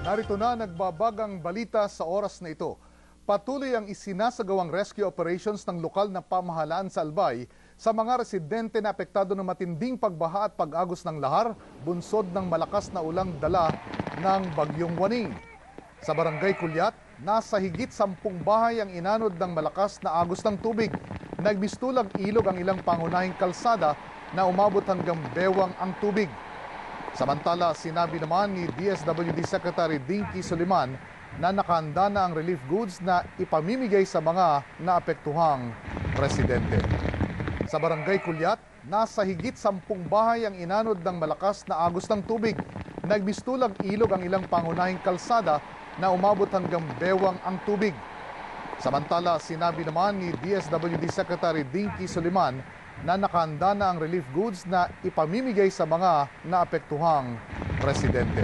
Narito na nagbabagang balita sa oras na ito. Patuloy ang isinasagawang rescue operations ng lokal na pamahalaan sa Albay sa mga residente na apektado ng matinding pagbaha at pag-agos ng lahar, bunsod ng malakas na ulang dala ng Bagyong Waning. Sa Barangay Kulyat, nasa higit 10 bahay ang inanod ng malakas na agos ng tubig. Nagmistulang ilog ang ilang pangunahing kalsada na umabot hanggang bewang ang tubig. Samantala, sinabi naman ni DSWD Secretary Dinky Soliman na nakahanda na ang relief goods na ipamimigay sa mga naapektuhang residente. Sa Barangay Kulyat, nasa higit 10 bahay ang inanod ng malakas na agos ng tubig. Nagmistulang ilog ang ilang pangunahing kalsada na umabot hanggang bewang ang tubig. Samantala, sinabi naman ni DSWD Secretary Dinky Soliman na nakahanda na ang relief goods na ipamimigay sa mga naapektuhang residente.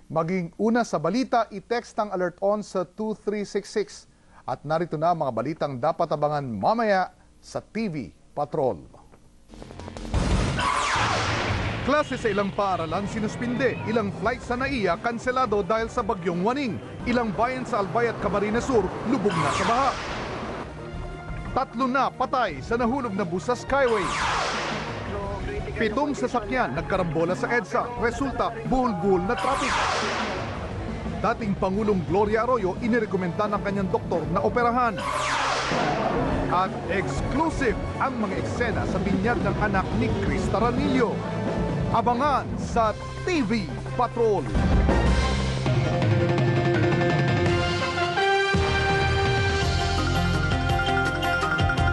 Maging una sa balita, i-text ang alert on sa 2366. At narito na mga balitang dapat abangan mamaya sa TV Patrol. Klase sa ilang paaralan sinuspinde, ilang flight sa NAIA kanselado dahil sa Bagyong Waning. Ilang bayan sa Albay at Camarines Sur lubog na sa baha. 3 na patay sa nahulog na bus sa Skyway. 7 sasakyan nagkarambola sa EDSA, resulta buhol-buhol na traffic. Dating Pangulong Gloria Arroyo inirekomenda ng kanyang doktor na operahan. At exclusive ang mga eksena sa binyag ng anak ni Chris Taranillo. Abangan sa TV Patrol.